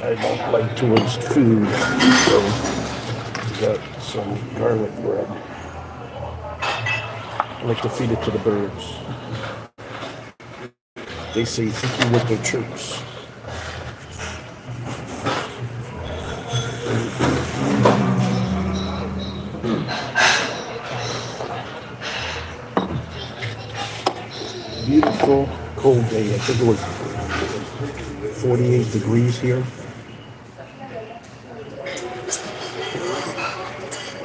I don't like to waste food, so got some garlic bread. I like to feed it to the birds. They say thank you with their chirps. Beautiful cold day. I think it was 48 degrees here.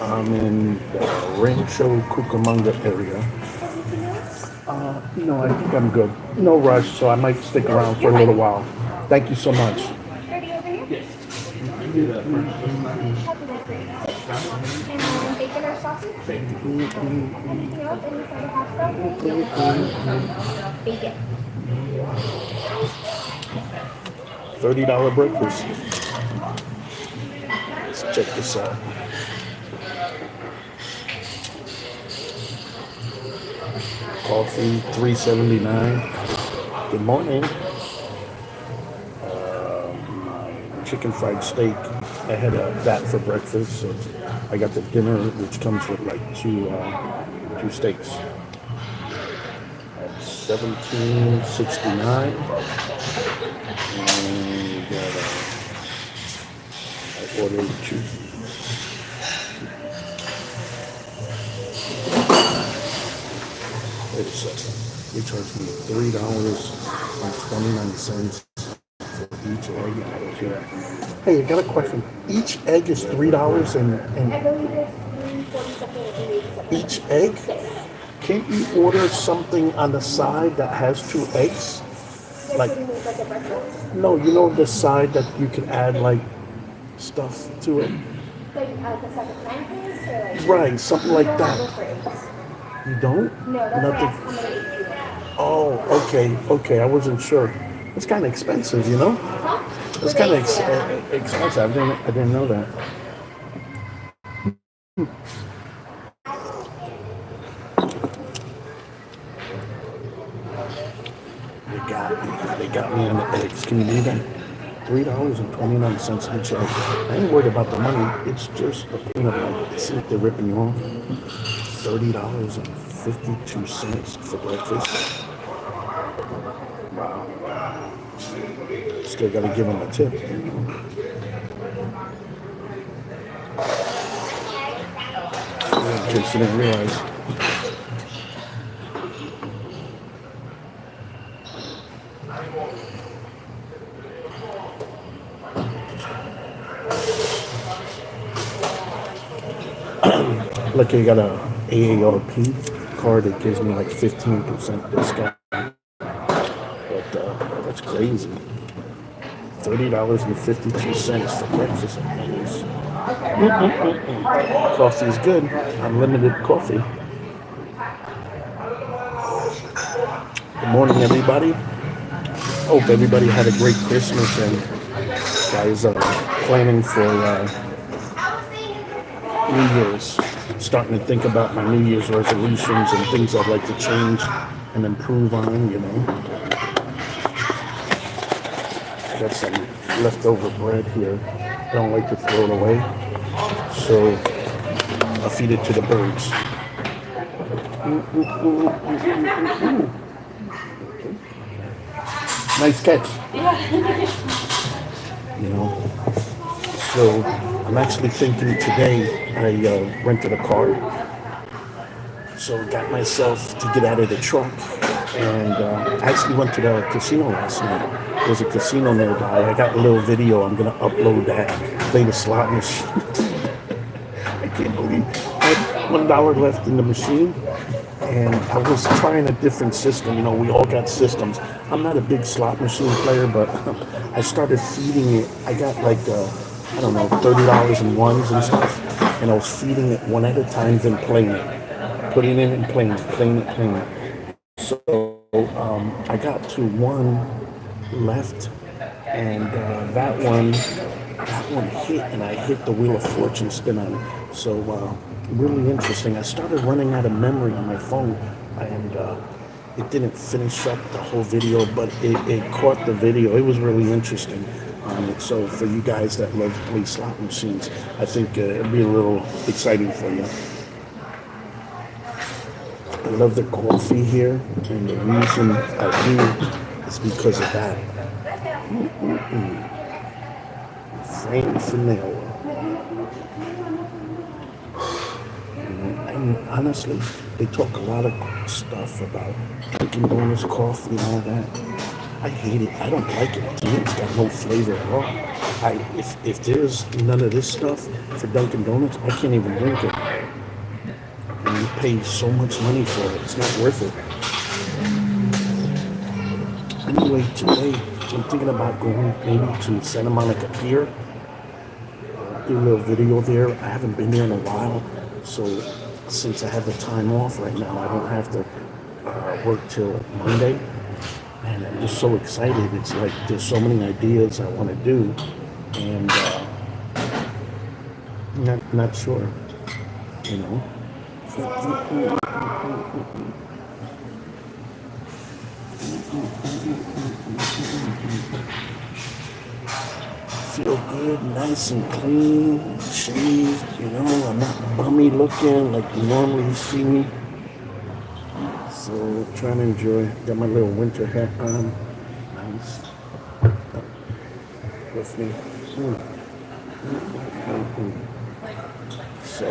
I'm in the Rancho Cucamonga area. No, I think I'm good. No rush, so I might stick around for a little while. Thank you so much. Ready over here? Yes. And bacon or sausage? Anything else? Any side of hash brown? Bacon. $30 breakfast. Let's check this out. Coffee, $3.79. Good morning. My chicken fried steak. I had that for breakfast, so I got the dinner, which comes with like two steaks. That's $17.69. And we got I ordered two. Wait a second. They charged me $3.29 for each egg. I don't care. Hey, I got a question. Each egg is $3 and I believe it's 347. each egg? Yes. Can't you order something on the side that has 2 eggs? Like, Like a breakfast? no, you know the side that you can add like stuff to it? Like the second pancakes or like... Right, something like don't that. have those for eggs. You don't? No, that's Nothing. why I asked how many eggs you have. Oh, okay. I wasn't sure. It's kind of expensive, you know? Huh? It's kind of expensive. I didn't know that. They got me on the eggs. Can you believe that? $3.29 each egg. I ain't worried about the money. It's just a peanut butter. See if they're ripping you off. $30.52 for breakfast. Wow. Still gotta give them a tip. In case you didn't realize. Look, you got a AARP card that gives me like 15% discount. But that's crazy. $30.52 for breakfast and eggs. Coffee's good. Unlimited coffee. Good morning, everybody. Hope everybody had a great Christmas and guys are planning for New Year's. Starting to think about my New Year's resolutions and things I'd like to change and improve on, you know. Got some leftover bread here. I don't like to throw it away, so I'll feed it to the birds. Nice catch. You know, so I'm actually thinking today I rented a car. So got myself to get out of the truck and I actually went to the casino last night. There's a casino nearby. I got a little video. I'm going to upload that. Play the slot machine. I can't believe I had $1 left in the machine. and I was trying a different system. You know, we all got systems. I'm not a big slot machine player, but I started feeding it. I got like I don't know, $30 in ones and stuff, and I was feeding it one at a time, then playing it, putting it and playing it, playing it, playing it. So I got to one left, and that one hit, and I hit the Wheel of Fortune spin on it. So really interesting. I started running out of memory on my phone, and it didn't finish up the whole video, but it caught the video. It was really interesting. So for you guys that love to play slot machines, I think it'll be a little exciting for you. I love the coffee here, and the reason I do is because of that. Frank Vanilla. And honestly, they talk a lot of stuff about Dunkin' Donuts coffee and all that. I hate it. I don't like it. To me, it's got no flavor at all. If there's none of this stuff for Dunkin' Donuts, I can't even drink it. And you pay so much money for it. It's not worth it. Anyway, today I'm thinking about going maybe to Santa Monica Pier, do a little video there. I haven't been there in a while, so since I have the time off right now, I don't have to work till Monday. And I'm just so excited. It's like there's so many ideas I want to do, and not sure, you know. Feel good, nice and clean, shaved, you know. I'm not bummy looking like you normally see me. So trying to enjoy. Got my little winter hat on. Nice. With me. So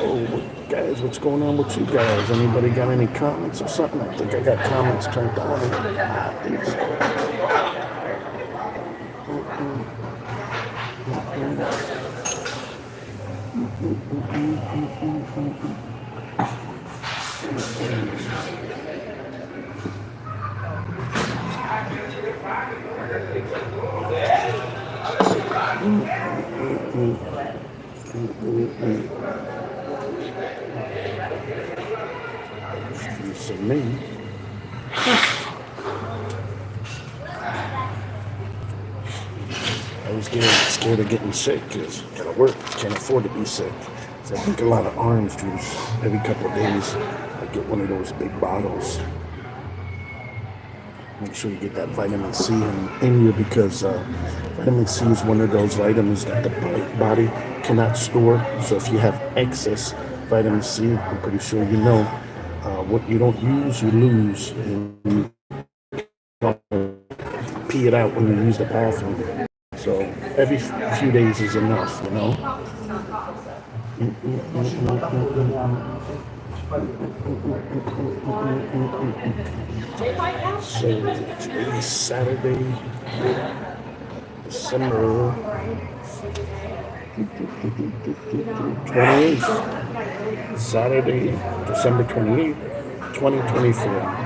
guys, what's going on with you guys? Anybody got any comments or something? I think I got comments turned on. I think so. Excuse me. I was getting scared of getting sick because gotta work, can't afford to be sick. So I drink a lot of orange juice every couple of days. I get one of those big bottles. Make sure you get that vitamin C in you because vitamin C is one of those vitamins that the body cannot store. So if you have excess vitamin C, I'm pretty sure you know what you don't use, you lose, and you pee it out when you use the bathroom. So every few days is enough, you know. So today's Saturday, December 28th. Saturday, December 28th, 2024.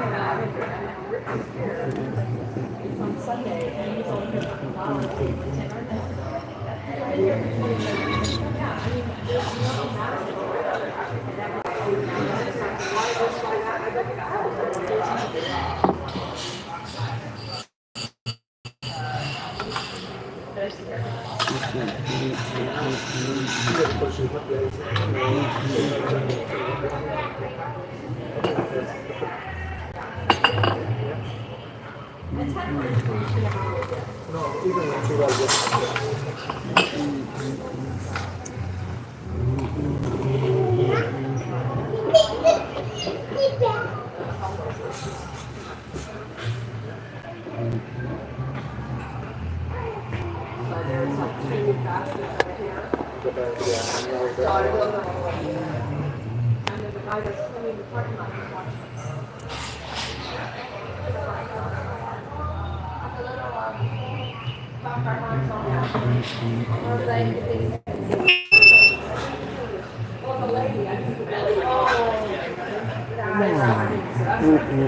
What am I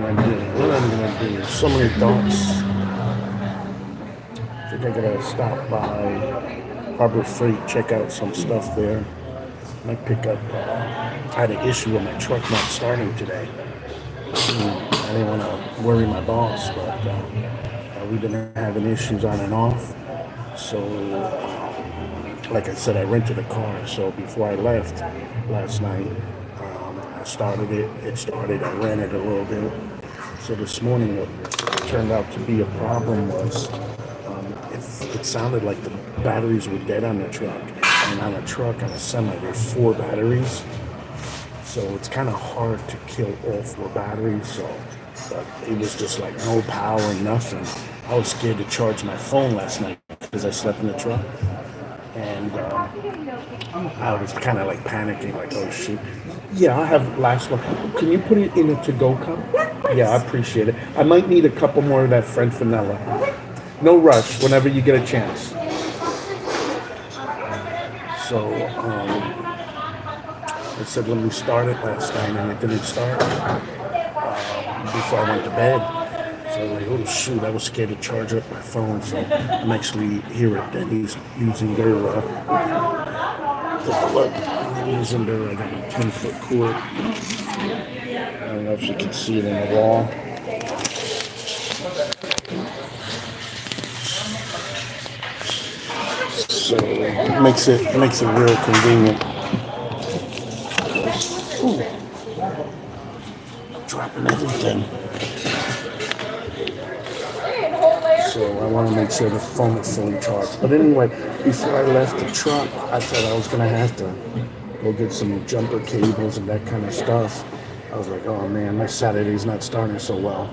gonna do? What am I gonna do? So many thoughts. I think I gotta stop by Harbor Freight, check out some stuff there. Might pick up. I had an issue with my truck not starting today. I didn't want to worry my boss, but we've been having issues on and off. So, like I said, I rented a car. So before I left last night, I started it. It started. I ran it a little bit. So this morning, what turned out to be a problem was it sounded like the batteries were dead on the truck. And on a truck, on a semi, there's 4 batteries. So it's kind of hard to kill all 4 batteries. So, but it was just like no power, nothing. I was scared to charge my phone last night because I slept in the truck. And I was kind of like panicking, like, oh shoot. Yeah, I have the last one. Can you put it in a to-go cup? Yeah, I appreciate it. I might need a couple more of that French vanilla. No rush, whenever you get a chance. So, I said, let me start it last night, and it didn't start before I went to bed. So I was like, oh shoot, I was scared to charge up my phone. So I'm actually here at Denny's using their, using their like, 10-foot cord. I don't know if you can see it in the wall. So it makes it real convenient. Ooh, dropping everything. So I want to make sure the phone is fully charged. But anyway, before I left the truck, I thought I was gonna have to go get some jumper cables and that kind of stuff. I was like, oh man, my Saturday's not starting so well.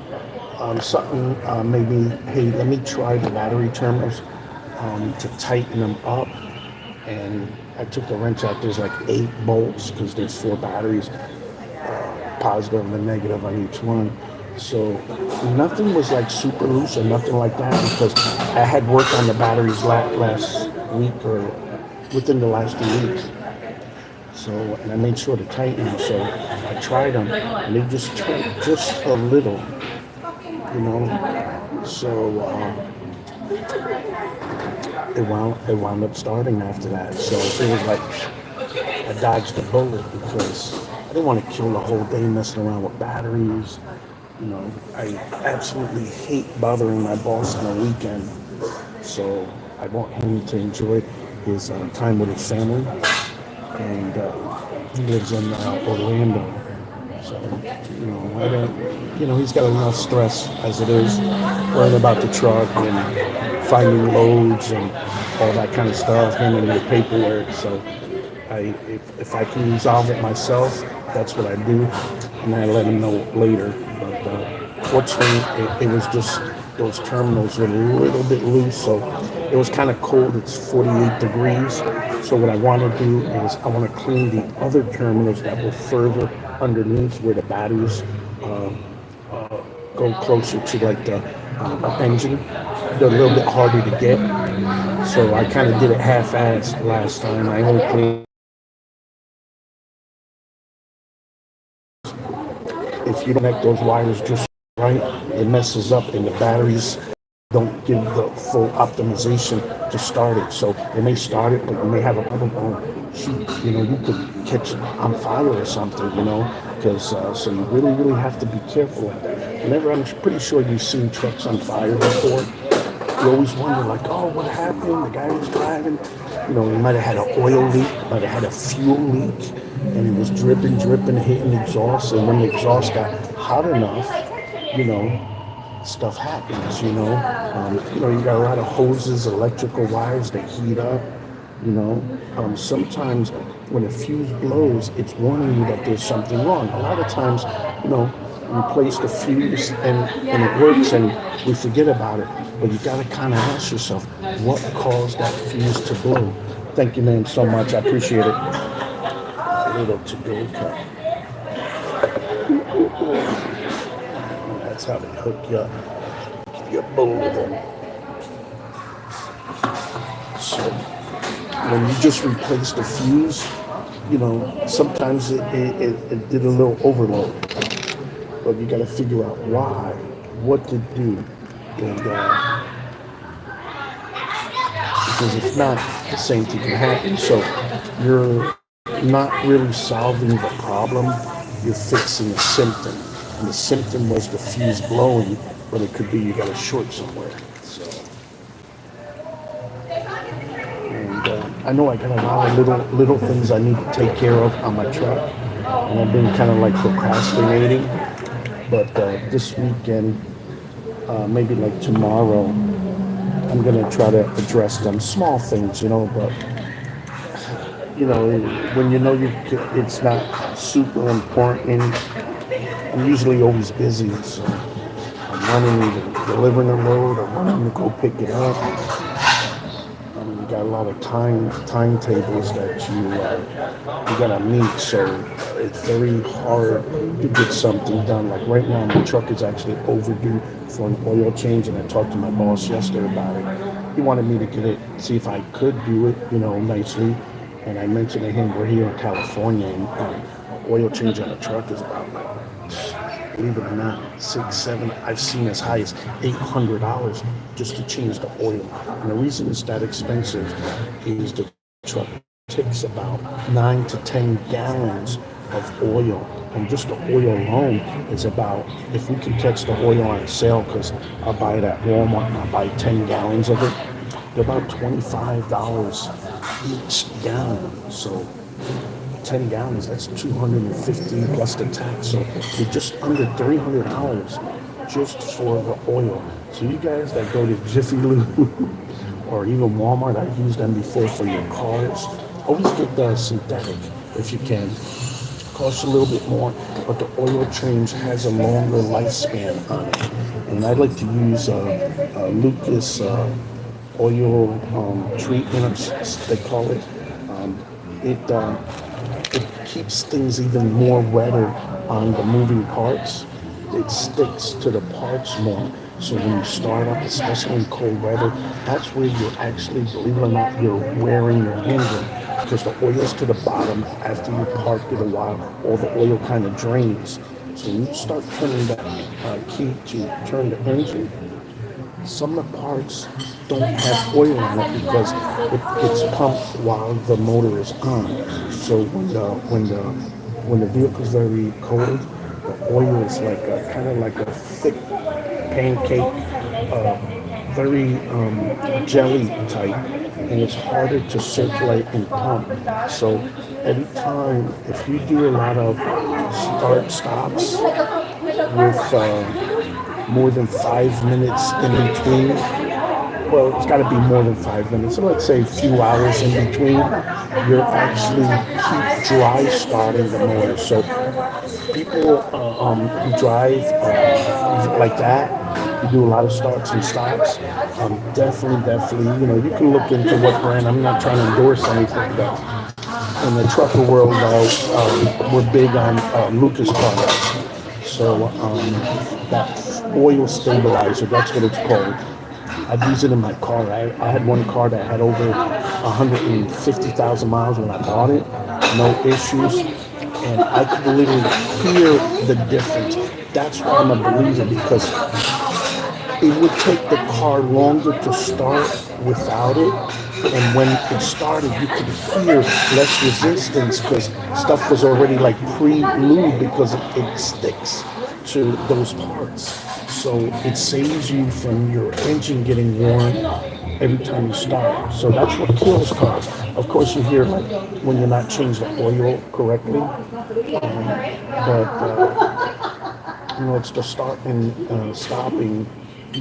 Something made me, hey, let me try the battery terminals to tighten them up. And I took the wrench out. There's like 8 bolts because there's 4 batteries, positive and negative on each one. So nothing was like super loose or nothing like that because I had worked on the batteries last week or within the last 2 weeks. So, and I made sure to tighten them. So I tried them and they just turned just a little, you know. So it wound up starting after that. So it was like I dodged a bullet because I didn't want to kill the whole day messing around with batteries. You know, I absolutely hate bothering my boss on a weekend. So I want him to enjoy his time with his family. And he lives in Orlando. So, you know, I don't, you know, he's got enough stress as it is, worrying about the truck and finding loads and all that kind of stuff, handling the paperwork. So, if I can resolve it myself, that's what I do, and I let him know later. But fortunately, it was just those terminals were a little bit loose, so it was kind of cold. It's 48 degrees. So what I want to do is I want to clean the other terminals that were further underneath where the batteries go closer to like the engine. They're a little bit harder to get. So I kind of did it half-assed last time. I only cleaned. If you don't connect those wires just right, it messes up and the batteries don't give the full optimization to start it. So it may start it, but you may have a problem. Oh, shoot, you know, you could catch it on fire or something, you know, because so you really, really have to be careful with that. Whenever I'm pretty sure you've seen trucks on fire before, you always wonder, like, oh, what happened? The guy was driving, you know, he might have had an oil leak, might have had a fuel leak, and it was dripping, hitting the exhaust. And when the exhaust got hot enough, you know, stuff happens, you know. You know, you got a lot of hoses, electrical wires that heat up, you know. Sometimes when a fuse blows, it's warning you that there's something wrong. A lot of times, you know, we place the fuse and it works and we forget about it. But you got to kind of ask yourself, what caused that fuse to blow? Thank you, man, so much. I appreciate it. A little to-go cup. That's how they hook you up. Give you a bowl of them. So when you just replace the fuse, sometimes it did a little overload, but you got to figure out why, what to do, and because if not, the same thing can happen. So you're not really solving the problem, you're fixing a symptom. And the symptom was the fuse blowing, but it could be you got a short somewhere. So, and I know I got a lot of little things I need to take care of on my truck, and I've been kind of like procrastinating. But this weekend, maybe like tomorrow, I'm gonna try to address them small things, but when it's not super important. I'm usually always busy, so I'm running either delivering a load or running to go pick it up. You got a lot of timetables that you gotta meet, so it's very hard to get something done. Like right now, my truck is actually overdue for an oil change, and I talked to my boss yesterday about it. He wanted me to get it, see if I could do it, nicely. And I mentioned to him we're here in California, and an oil change on a truck is about like, believe it or not, 6, 7. I've seen as high as $800 just to change the oil. And the reason it's that expensive is the truck takes about 9 to 10 gallons of oil. And just the oil alone is about, if we can catch the oil on sale, because I'll buy it at Walmart and I'll buy 10 gallons of it, they're about $25 each gallon. So 10 gallons, that's 250 plus the tax. So you're just under $300 just for the oil. So you guys that go to Jiffy Lube or even Walmart, I've used them before for your cars. Always get the synthetic if you can. Costs a little bit more, but the oil change has a longer lifespan on it. And I like to use Lucas oil treatment, they call it. It keeps things even more wetter on the moving parts. It sticks to the parts more. So when you start up, especially in cold weather, that's where you're actually, believe it or not, you're wearing your engine, because the oil's to the bottom. After you park it a while, all the oil kind of drains. So when you start turning that key to turn the engine, some of the parts don't have oil on it because it gets pumped while the motor is on. So when the vehicle's very cold, the oil is like kind of like a thick pancake, very jelly type, and it's harder to circulate and pump. So every time, if you do a lot of start stops with more than 5 minutes in between, well, it's got to be more than 5 minutes. So let's say a few hours in between, you're actually keep dry starting the motor. So people who drive like that, you do a lot of starts and stops. Definitely, you can look into what brand. I'm not trying to endorse anything, but in the trucker world, we're big on Lucas products. So that oil stabilizer, that's what it's called. I'd use it in my car. I had one car that had over 150,000 miles when I bought it, no issues, and I could literally hear the difference. That's why I'm a believer, because it would take the car longer to start without it, and when it started, you could hear less resistance because stuff was already like pre-lubed, because it sticks to those parts. So it saves you from your engine getting warm every time you start. So that's what kills cars. Of course, you hear like when you're not changing the oil correctly, but it's the start and stopping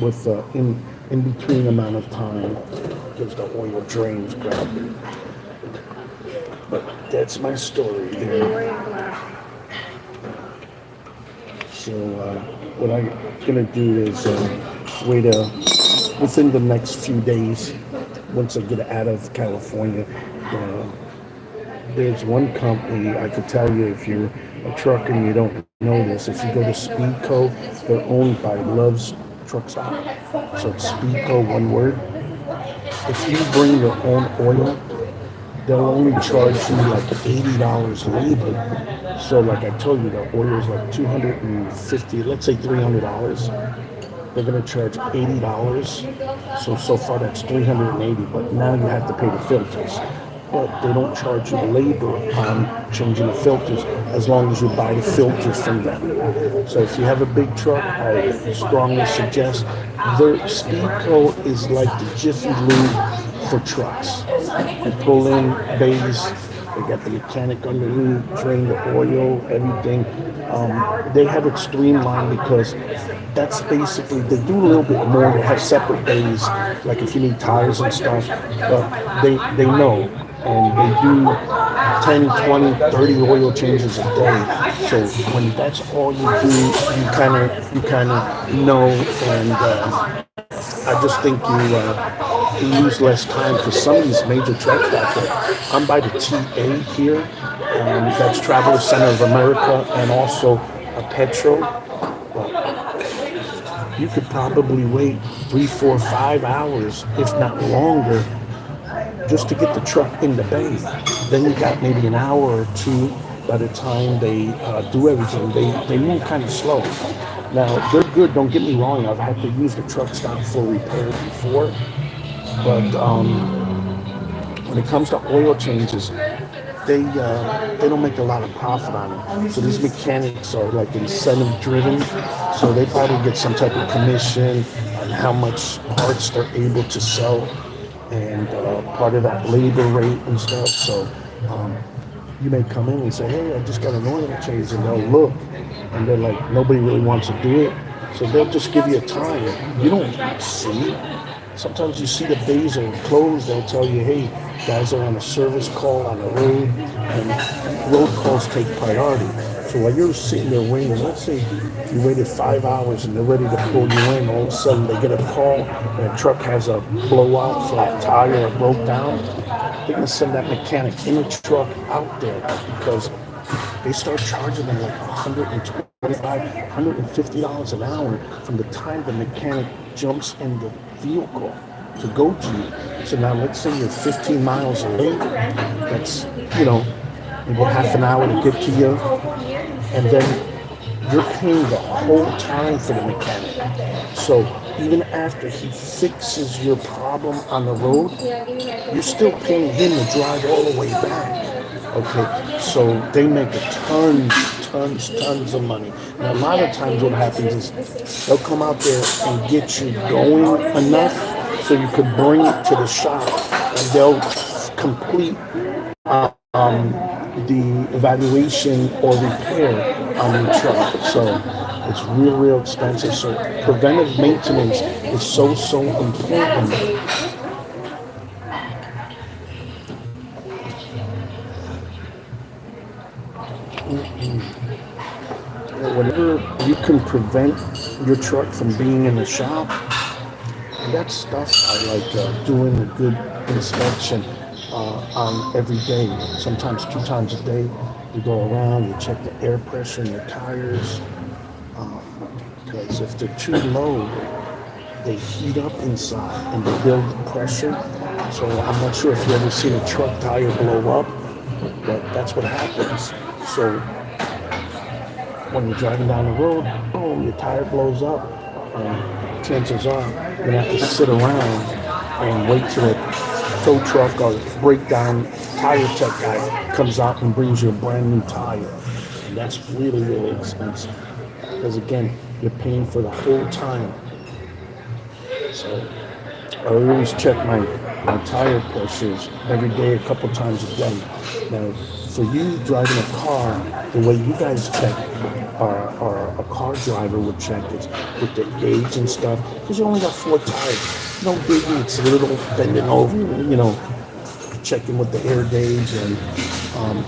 with in between amount of time, because the oil drains gravity. But that's my story there. So what I'm gonna do is wait within the next few days, once I get out of California. There's one company I could tell you, if you're a trucker and you don't know this. If you go to Speedco, they're owned by Love's Truck Stop. So it's Speedco, one word. If you bring your own oil, they'll only charge you like $80 labor. So like I told you, the oil is like 250, let's say $300. They're gonna charge $80. So far that's 380, but now you have to pay the filters. But they don't charge you the labor on changing the filters as long as you buy the filters from them. So if you have a big truck, I strongly suggest their Speedco is like the Jiffy Lube for trucks. You pull in bays, they got the mechanic underneath, drain the oil, everything. They have it streamlined because that's basically, they do a little bit more. They have separate bays, like if you need tires and stuff, but they know. And they do 10, 20, 30 oil changes a day. So when that's all you do, you kind of know, and I just think you lose less time because some of these major truck stops. I'm by the TA here, that's Traveler Center of America, and also a Petro. You could probably wait 3, 4, 5 hours, if not longer, just to get the truck in the bay. Then you got maybe an hour or two by the time they do everything. They move kind of slow. Now, they're good, don't get me wrong. I've had to use the truck stop for repair before. But when it comes to oil changes, they don't make a lot of profit on it. So these mechanics are like incentive driven. So they probably get some type of commission on how much parts they're able to sell, and part of that labor rate and stuff. So you may come in and say, hey, I just got an oil change, and they'll look and they're like, nobody really wants to do it. So they'll just give you a time. You don't see. Sometimes you see the bays are closed. They'll tell you, hey, guys are on a service call on the road, and road calls take priority. So while you're sitting there waiting, let's say you waited 5 hours and they're ready to pull you in, all of a sudden they get a call that a truck has a blowout, so a tire or broke down. They're going to send that mechanic in a truck out there because they start charging them like $125, $150 an hour from the time the mechanic jumps in the vehicle to go to you. So now let's say you're 15 miles away. That's, maybe half an hour to get to you. And then you're paying the whole time for the mechanic. So even after he fixes your problem on the road, you're still paying him to drive all the way back. Okay, so they make tons of money. Now a lot of times what happens is they'll come out there and get you going enough so you could bring it to the shop, and they'll complete the evaluation or repair on your truck. So it's real expensive. So preventive maintenance is so important. Whenever you can prevent your truck from being in the shop, that's stuff I like doing a good inspection on every day. Sometimes 2 times a day. You go around, you check the air pressure in the tires. Because if they're too low, they heat up inside and they build pressure. So I'm not sure if you ever seen a truck tire blow up, but that's what happens. So when you're driving down the road, boom, your tire blows up, and chances are you're gonna have to sit around and wait till a tow truck or breakdown tire check guy comes out and brings you a brand new tire. And that's really expensive. Because again, you're paying for the whole time. So I always check my tire pressures every day, a couple times a day. Now, for you driving a car, the way you guys check, or a car driver would check it with the gauge and stuff, because you only got 4 tires. No biggie, it's a little bending over, checking with the air gauge, and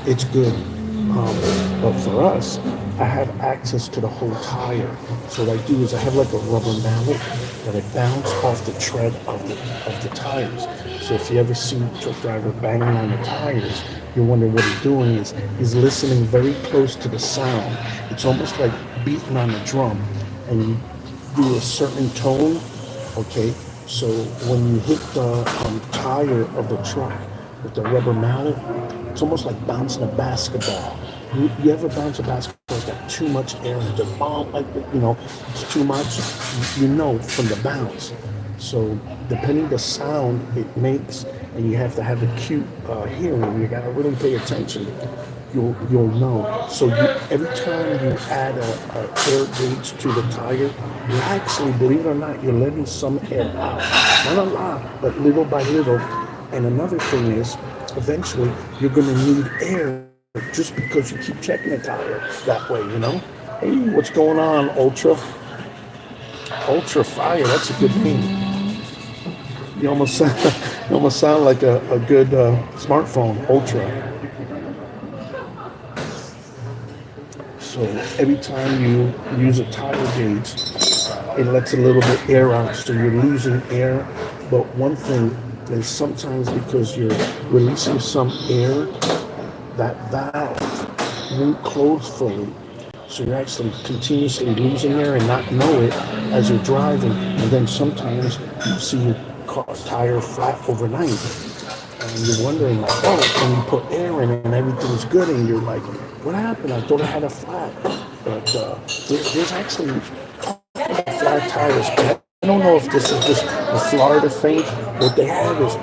it's good. But for us, I have access to the whole tire. So what I do is I have like a rubber mallet that I bounce off the tread of the tires. So if you ever see a truck driver banging on the tires, you wonder what he's doing is he's listening very close to the sound. It's almost like beating on a drum, and you do a certain tone, okay? So when you hit the tire of the truck, with the rubber mallet. It's almost like bouncing a basketball. You ever bounce a basketball? It's got too much air in it. Just bomb like it's too much. You know from the bounce. So depending the sound it makes, and you have to have acute hearing. You gotta really pay attention. You'll know. So every time you add a air gauge to the tire, you actually, believe it or not, you're letting some air out. Not a lot, but little by little. And another thing is, eventually you're gonna need air just because you keep checking the tire that way. Hey, what's going on, Ultra Fire? That's a good name. You almost sound, you almost sound like a good smartphone, Ultra. So every time you use a tire gauge, it lets a little bit air out, so you're losing air. But one thing is sometimes because you're releasing some air, that valve won't close fully. So you're actually continuously losing air and not know it as you're driving. And then sometimes you see your car tire flat overnight. And you're wondering, like, oh, when you put air in it and everything's good, and you're like, what happened? I thought I had a flat. But there's actually flat tires. I don't know if this is just a Florida thing. What they have is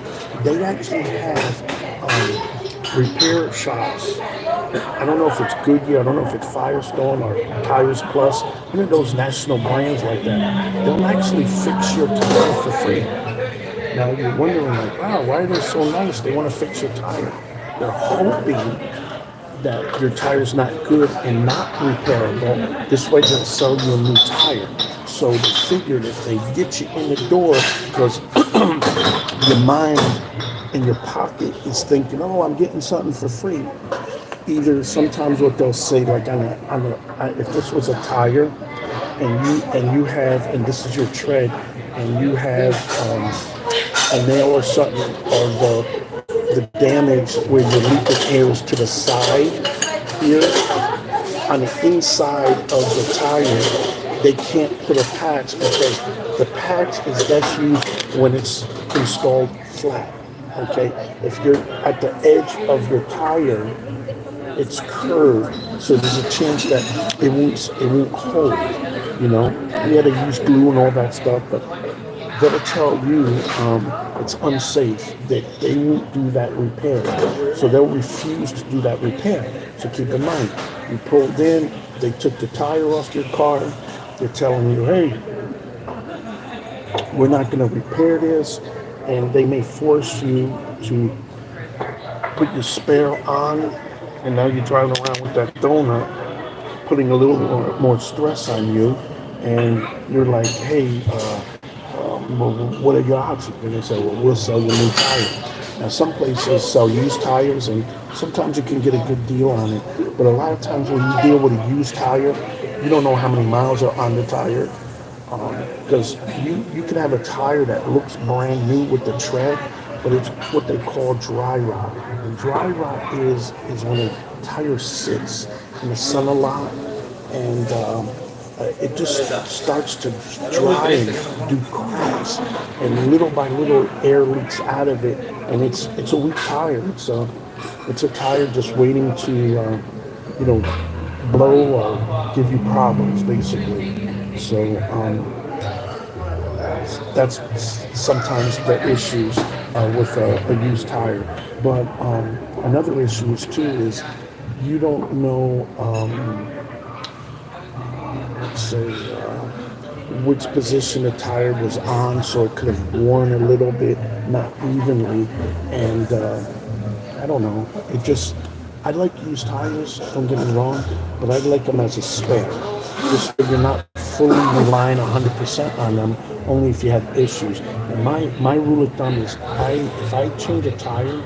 they actually have repair shops. I don't know if it's Goodyear, I don't know if it's Firestone or Tires Plus, one of those national brands like that. They'll actually fix your tire for free. Now you're wondering, like, wow, why are they so nice? They want to fix your tire. They're hoping that your tire's not good and not repairable. This way they'll sell you a new tire. So they figured if they get you in the door, because your mind in your pocket is thinking, oh, I'm getting something for free. Either sometimes what they'll say, like if this was a tire, and you have, and this is your tread, and you have a nail or something, or the damage where you're leaking air is to the side here, on the inside of the tire, they can't put a patch because the patch is best used when it's installed flat. Okay, if you're at the edge of your tire, it's curved, so there's a chance that it won't hold. You had to use glue and all that stuff, but they'll tell you it's unsafe. They won't do that repair, so they'll refuse to do that repair. So keep in mind, you pulled in, they took the tire off your car. They're telling you, hey, we're not going to repair this, and they may force you to put your spare on, and now you're driving around with that donut, putting a little more stress on you, and you're like, hey, well, what are your options? And they say, well, we'll sell you a new tire. Now, some places sell used tires, and sometimes you can get a good deal on it, but a lot of times when you deal with a used tire, you don't know how many miles are on the tire, because you can have a tire that looks brand new with the tread, but it's what they call dry rot. And dry rot is when a tire sits in the sun a lot, and it just starts to dry and do cracks, and little by little air leaks out of it, and it's a weak tire. It's a tire just waiting to blow or give you problems, basically. So that's sometimes the issues with a used tire. But another issue is too is you don't know, let's say, which position the tire was on, so it could have worn a little bit, not evenly, and I don't know. I like used tires, don't get me wrong, but I like them as a spare. Just so you're not fully relying 100% on them, only if you have issues. And my rule of thumb is, if I change a tire,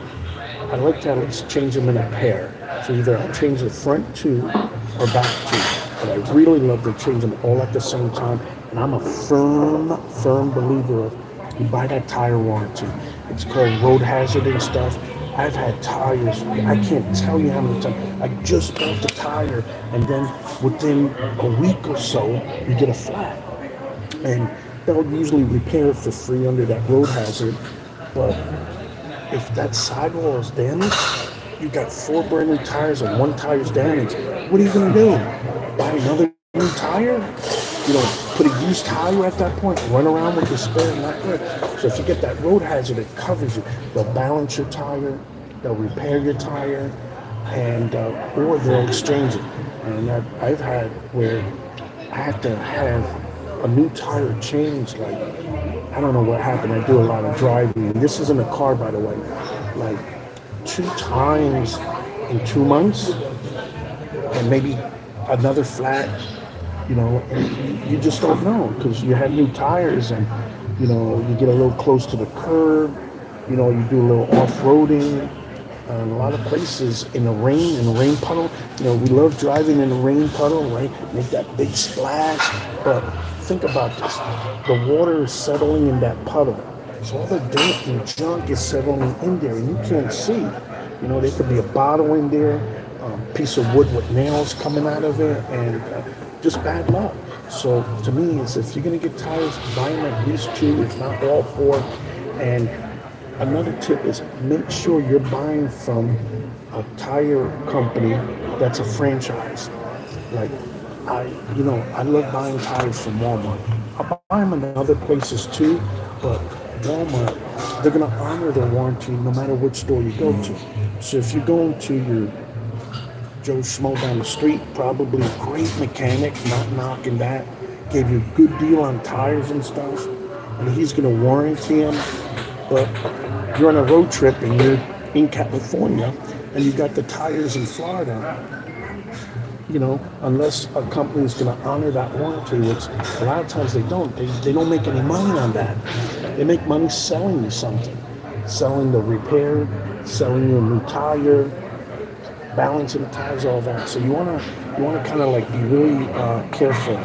I like to at least change them in a pair. So either I'll change the front two or back two. But I really love to change them all at the same time. And I'm a firm believer of, you buy that tire warranty. It's called road hazard and stuff. I've had tires, I can't tell you how many times, I just bought the tire, and then within a week or so, you get a flat. And they'll usually repair it for free under that road hazard. But if that sidewall is damaged, you got four brand new tires and one tire's damaged. What are you gonna do? Buy another new tire? You know, put a used tire at that point, run around with the spare, not good. So if you get that road hazard, it covers you. They'll balance your tire, they'll repair your tire, and or they'll exchange it. And I've had where I had to have a new tire changed. Like I don't know what happened. I do a lot of driving, and this isn't a car, by the way. Like two times in 2 months, and maybe another flat, and you just don't know because you have new tires and, you get a little close to the curb, you do a little off-roading. And a lot of places in the rain, puddle, we love driving in the rain puddle, right? Make that big splash. But think about this. The water is settling in that puddle. So all the dirt and junk is settling in there and you can't see. There could be a bottle in there, piece of wood with nails coming out of it, and just bad luck. So to me, it's if you're gonna get tires, buy them at least two, if not all four. And another tip is make sure you're buying from a tire company that's a franchise. Like I love buying tires from Walmart. I buy them in other places too, but Walmart, they're gonna honor their warranty no matter which store you go to. So if you're going to your Joe Schmo down the street, probably a great mechanic, not knocking that, gave you a good deal on tires and stuff, and he's going to warranty them. But you're on a road trip and you're in California and you got the tires in Florida, unless a company is going to honor that warranty, which a lot of times they don't. They don't make any money on that. They make money selling you something, selling the repair, selling you a new tire, balancing the tires, all that. So you wanna kind of like be really careful.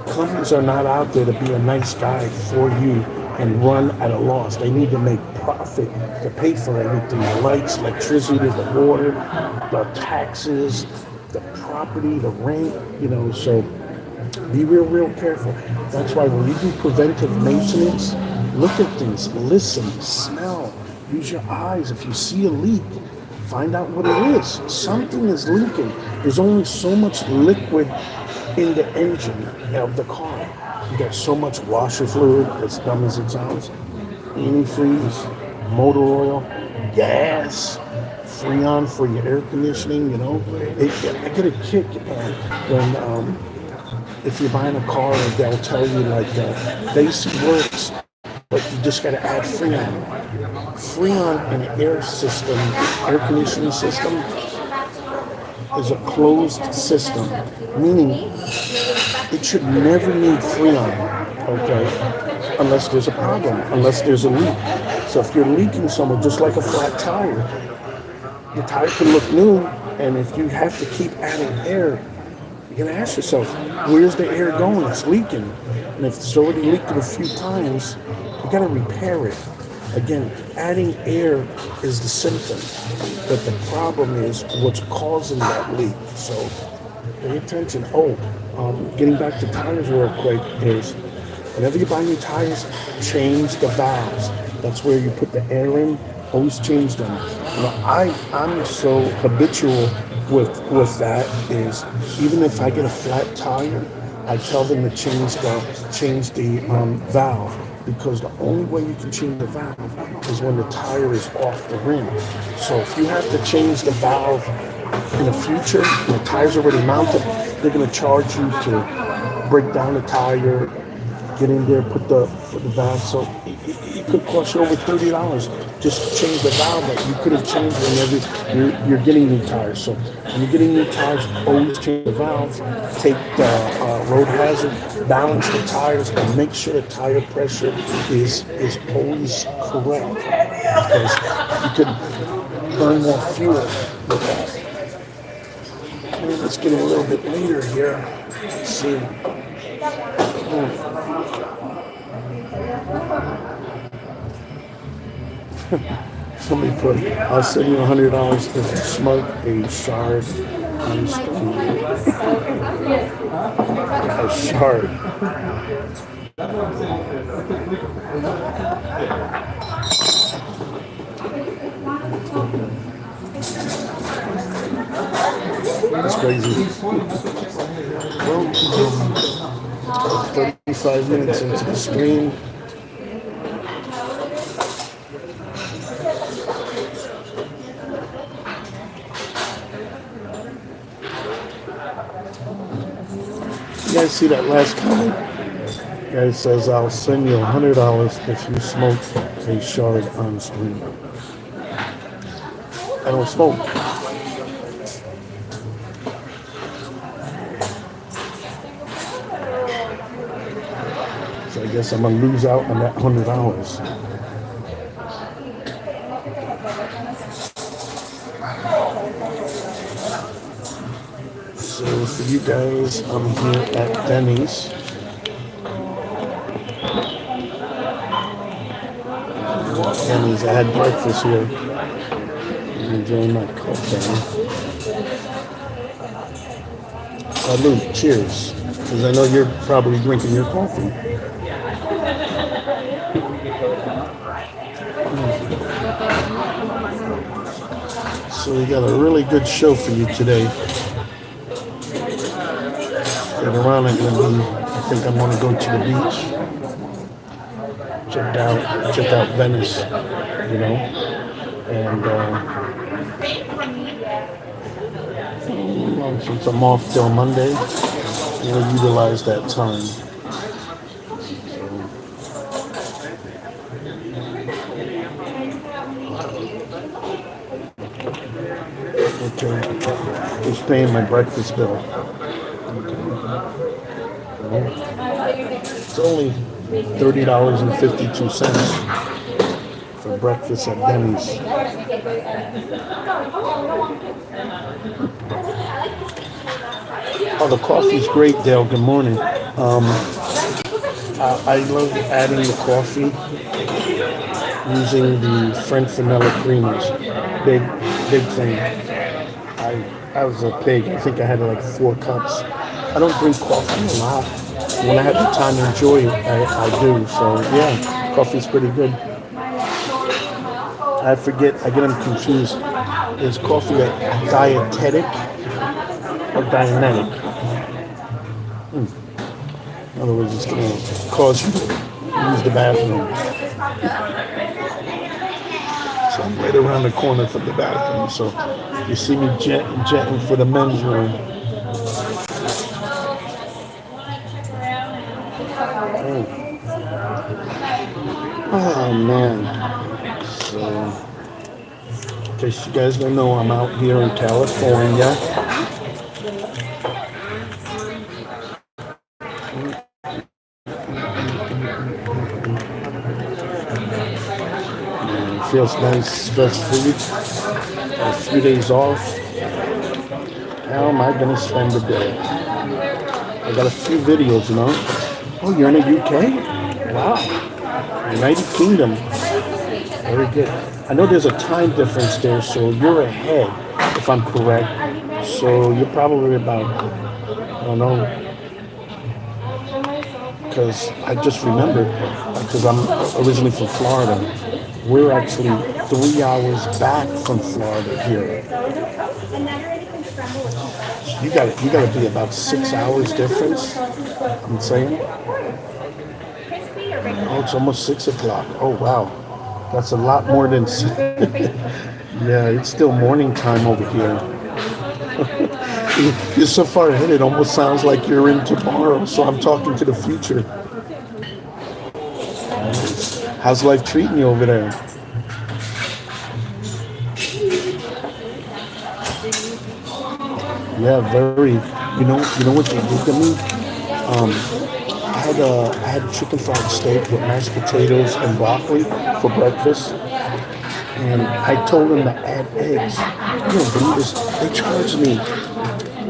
Companies are not out there to be a nice guy for you and run at a loss. They need to make profit to pay for everything: the lights, electricity, the water, the taxes, the property, the rent. So be real careful. That's why when you do preventive maintenance, look at things, listen, smell. Use your eyes. If you see a leak, find out what it is. Something is leaking. There's only so much liquid in the engine of the car. You got so much washer fluid, as dumb as it sounds, antifreeze, motor oil, gas, Freon for your air conditioning. I get a kick when if you're buying a car, they'll tell you like basic works, but you just got to add Freon. Freon in an air conditioning system is a closed system, meaning it should never need Freon, okay, unless there's a problem, unless there's a leak. So if you're leaking somewhere, just like a flat tire, the tire can look new, and if you have to keep adding air, you're gonna ask yourself, where's the air going? It's leaking. And if it's already leaked it a few times, you gotta repair it. Again, adding air is the symptom, but the problem is what's causing that leak. So pay attention. Getting back to tires real quick is whenever you buy new tires, change the valves. That's where you put the air in. Always change them. I'm so habitual with that is even if I get a flat tire, I tell them to change the valve, because the only way you can change the valve is when the tire is off the rim. So if you have to change the valve in the future and the tire's already mounted, they're going to charge you to break down the tire, get in there, put the valve. So it could cost you over $30 just to change the valve that you could have changed whenever you're getting new tires. So when you're getting new tires, always change the valve, take the road hazard, balance the tires, and make sure the tire pressure is always correct, because you could burn more fuel with that. Let's get a little bit later here. Let's see. Somebody put, I'll send you $100 if you smoke a shard on the stone. A shard. That's crazy. Well, 35 minutes into the stream. You guys see that last comment? Guy says, I'll send you $100 if you smoke a shard on stream. I don't smoke. So I guess I'm going to lose out on that $100. So for you guys, I'm here at Denny's. Denny's, I had breakfast here. I'm enjoying my coffee. Salute, cheers. Because I know you're probably drinking your coffee. So we got a really good show for you today. Later on, I think I'm gonna go to the beach. Check out Venice, you know, and since I'm off till Monday, we'll utilize that time. Okay, who's paying my breakfast bill? Okay. It's only $30.52 for breakfast at Denny's. Oh, the coffee's great, Dale. Good morning. I love adding the coffee using the French vanilla creamers. Big thing. I was a pig. I think I had like 4 cups. I don't drink coffee a lot. When I have the time to enjoy it, I do. So yeah, coffee's pretty good. I forget. I get them confused. Is coffee a dietetic or Dianetic? In other words, it's going to cause you to use the bathroom. So I'm right around the corner from the bathroom. So you see me jetting for the men's room. Oh man. So in case you guys don't know, I'm out here in California. Feels nice, stress-free. A few days off. How am I gonna spend the day? I got a few videos, you know. Oh, you're in the UK? Wow. United Kingdom. Very good. I know there's a time difference there, so you're ahead, if I'm correct. So you're probably about, I don't know, because I just remembered, because I'm originally from Florida. We're actually 3 hours back from Florida here. You got to be about 6 hours difference. I'm saying. Oh, it's almost 6 o'clock. Oh wow, that's a lot more than. Yeah, it's still morning time over here. You're so far ahead. It almost sounds like you're in tomorrow. So I'm talking to the future. How's life treating you over there? Yeah, very. You know what they did to me? I had chicken fried steak with mashed potatoes and broccoli for breakfast, and I told them to add eggs. You don't believe this? They charged me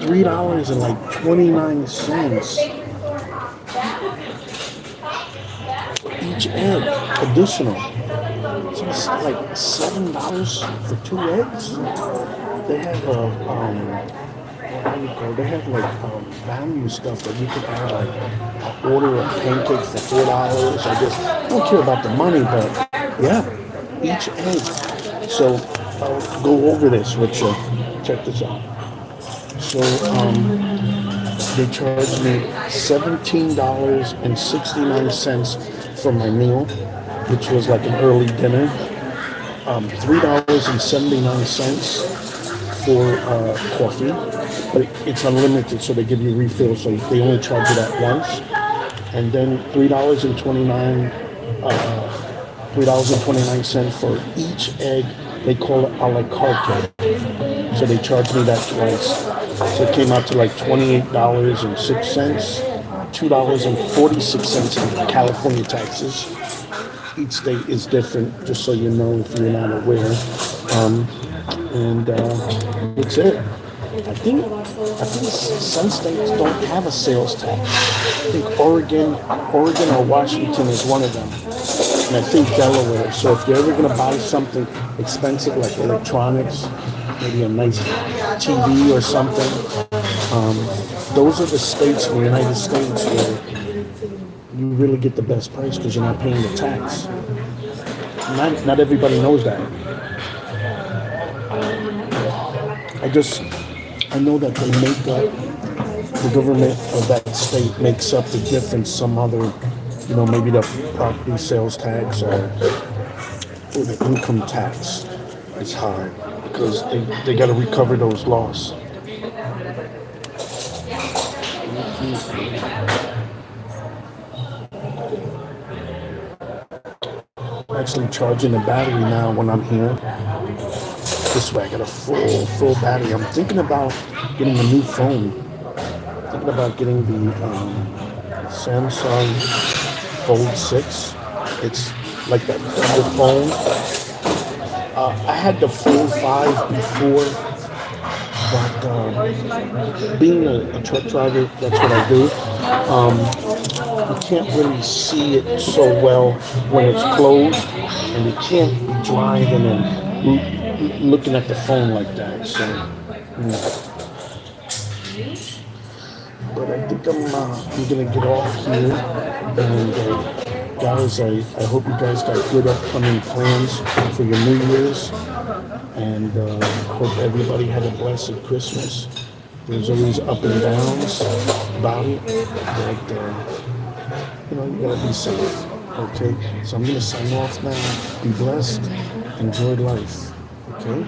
$3.29 each egg additional. So it's like $7 for 2 eggs. They have they have like value stuff that you can add, like an order of pancakes for $4. I don't care about the money, but yeah, each egg. So I'll go over this with you. Check this out. So they charged me $17.69 for my meal, which was like an early dinner. $3.79 for coffee, but it's unlimited, so they give you refills, so they only charge you that once. And then $3.29 for each egg. They call it a la carte. So they charged me that twice. So it came out to like $28.06, $2.46 in California taxes. Each state is different, just so you know if you're not aware. And that's it. I think some states don't have a sales tax. I think Oregon or Washington is one of them, and I think Delaware. So if you're ever gonna buy something expensive like electronics, maybe a nice TV or something, those are the states in the United States where you really get the best price because you're not paying the tax. Not everybody knows that. I know that they make up, the government of that state makes up the difference. Some other, maybe the property sales tax or the income tax is high because they got to recover those losses. I'm actually charging the battery now when I'm here. This way I got a full battery. I'm thinking about getting a new phone. Thinking about getting the Samsung Fold 6. It's like that bigger phone. I had the Fold 5 before, but being a truck driver, that's what I do. You can't really see it so well when it's closed, and you can't be driving and looking at the phone like that. So, but I think I'm gonna get off here, and guys, I hope you guys got good upcoming plans for your New Year's, and hope everybody had a blessed Christmas. There's always up and downs about it, but you gotta be safe. Okay, so I'm gonna sign off now. Be blessed. Enjoy life. Okay.